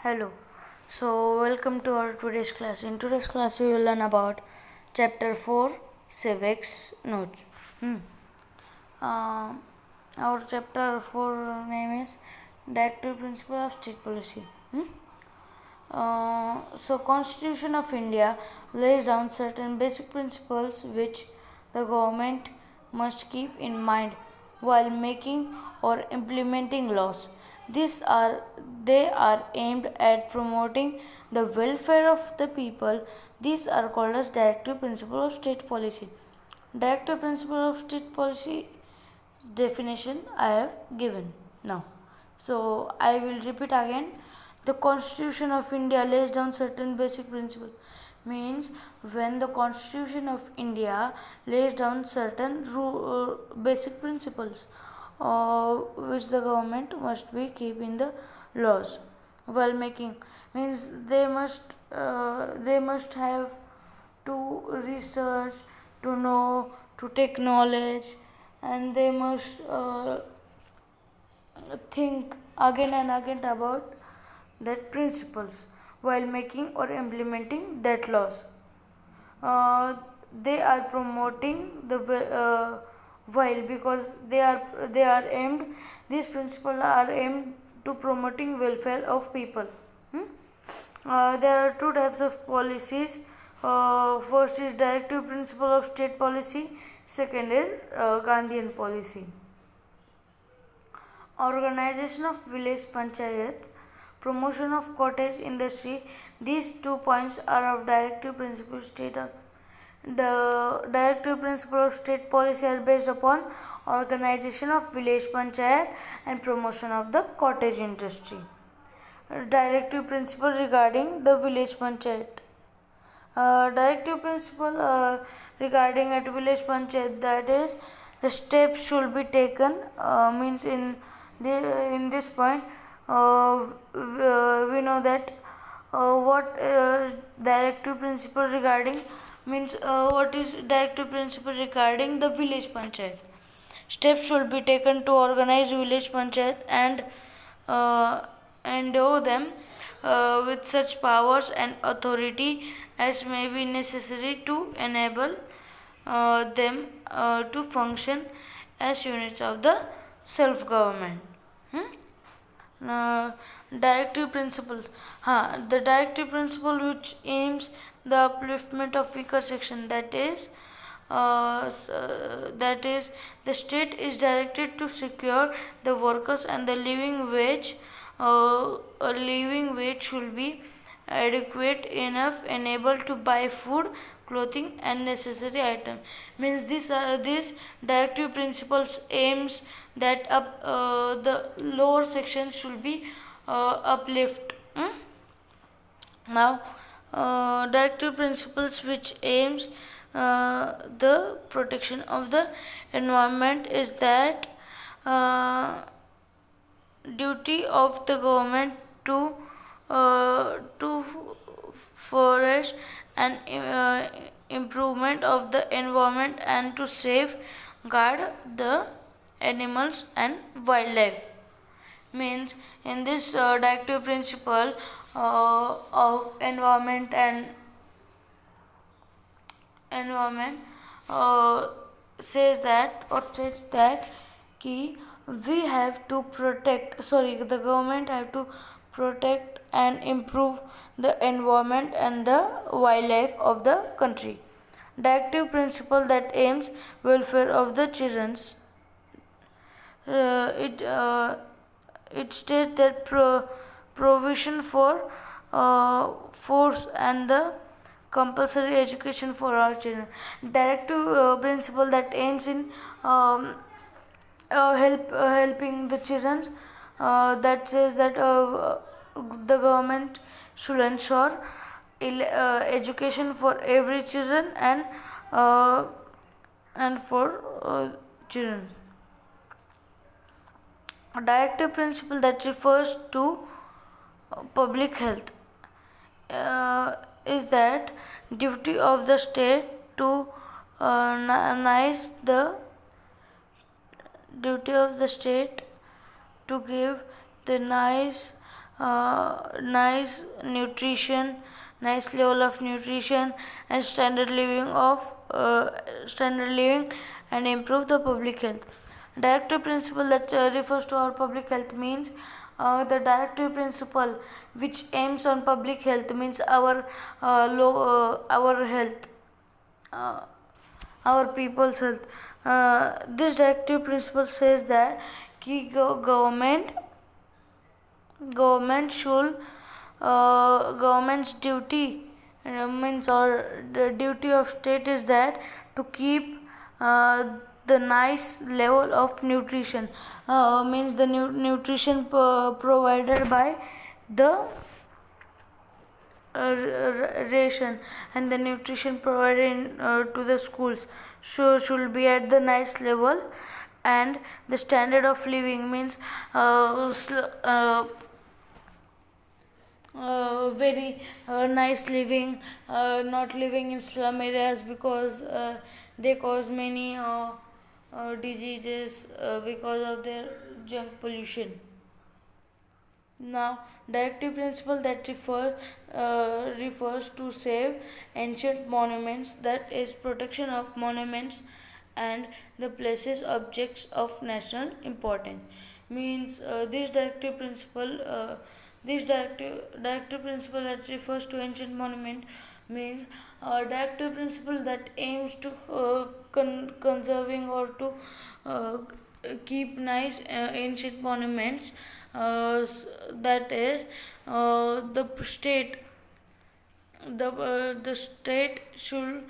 Hello. Welcome to our today's class. In today's class, we will learn about Chapter 4 Civics Notes. Uh, our Chapter 4 name is Directive Principle of State Policy. Constitution of India lays down certain basic principles which the government must keep in mind while making or implementing laws. They are aimed at promoting the welfare of the people. These are called as directive principle of state policy. Directive principle of state policy definition I have given now. So I will repeat again. The Constitution of India lays down certain basic principles. Means when the Constitution of India lays down certain basic principles which the government must be keep in the laws while making, means they must have to research, to know, to take knowledge, and they must think again and again about that principles while making or implementing that laws. They are promoting the while, because they are aimed, these principles are aimed to promoting welfare of people. There are two types of policies. First is directive principle of state policy, second is Gandhian policy. Organization of village panchayat, promotion of cottage industry, these 2 points are of directive principle state. The directive principle of state policy are based upon organization of village panchayat and promotion of the cottage industry. Directive principle regarding the village panchayat. Directive principle regarding at village panchayat, that is, the steps should be taken, means in this point we know that what directive principle regarding, means what is directive principle regarding the village panchayat. Steps should be taken to organize village panchayat and endow them with such powers and authority as may be necessary to enable them to function as units of the self-government. Directive principle. The directive principle which aims the upliftment of weaker section, that is the state is directed to secure the workers and the living wage. A living wage should be adequate enough, enabled to buy food, clothing and necessary items. Means this directive principles aims that the lower section should be uplift. Now directive principles which aims the protection of the environment is that duty of the government to forest and improvement of the environment and to safeguard the animals and wildlife. Means in this directive principle of environment says that, or states that we have to protect, the government have to protect and improve the environment and the wildlife of the country. Directive principle that aims welfare of the children. It states that provision for force and the compulsory education for our children. Directive principle that aims in helping the children, that says that the government should ensure education for every children and for children. A directive principle that refers to public health is that duty of the state to give the nice nice nutrition, nice level of nutrition, and standard living, and improve the public health. Directive principle that refers to our public health means the directive principle which aims on public health means our health, uh, our people's health. This directive principle says that government should government's duty means or the duty of state is that to keep the nice level of nutrition, means the nutrition provided by the ration, and the nutrition provided to the schools should be at the nice level, and the standard of living means very nice living, not living in slum areas because they cause many diseases because of their junk pollution. Now, directive principle that refers to save ancient monuments, that is protection of monuments and the places objects of national importance. Means this directive principle that refers to ancient monument means directive principle that aims to conserving or to uh, keep nice ancient monuments, that is the state should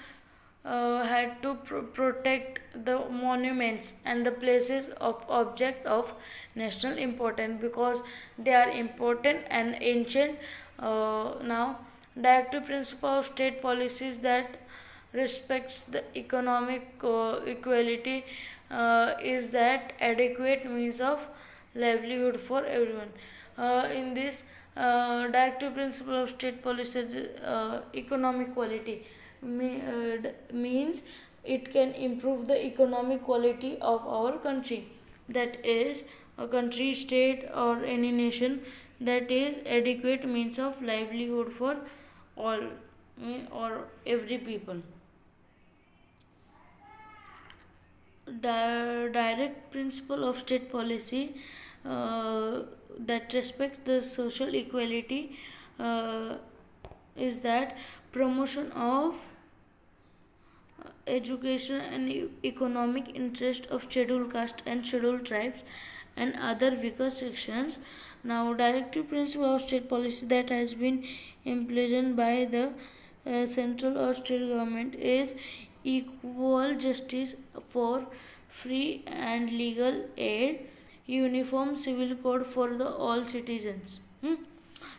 had to protect the monuments and the places of object of national importance because they are important and ancient. Now, directive principle of state policies that respects the economic equality is that adequate means of livelihood for everyone. In this directive principle of state policy, economic quality means it can improve the economic quality of our country, that is a country, state, or any nation, that is adequate means of livelihood for all or every people. Direct principle of state policy that respects the social equality is that promotion of education and economic interest of scheduled caste and scheduled tribes and other weaker sections. Now, directive principle of state policy that has been implemented by the central or state government is equal justice for free and legal aid, uniform civil code for the all citizens.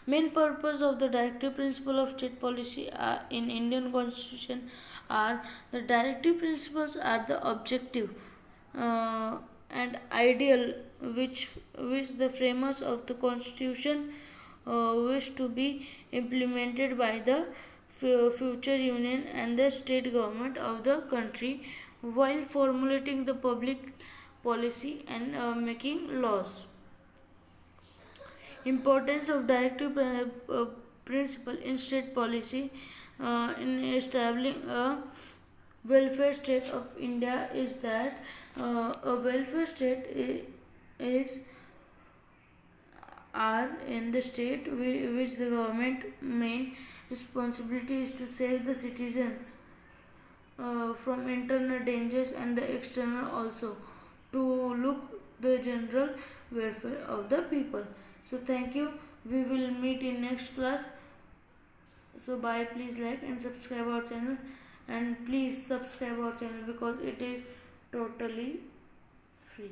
Main purpose of the directive principle of state policy in Indian Constitution are the directive principles are the objective and ideal which the framers of the Constitution wish to be implemented by the future union and the state government of the country while formulating the public policy and making laws. Importance of directive principle in state policy in establishing a welfare state of India is that a welfare state is are in the state which the government main responsibility is to save the citizens from internal dangers and the external also, to look the general welfare of the people. So thank you, we will meet in next class. So bye, please like and subscribe our channel, and please subscribe our channel because it is totally free.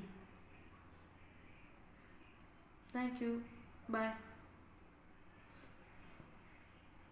Thank you, bye.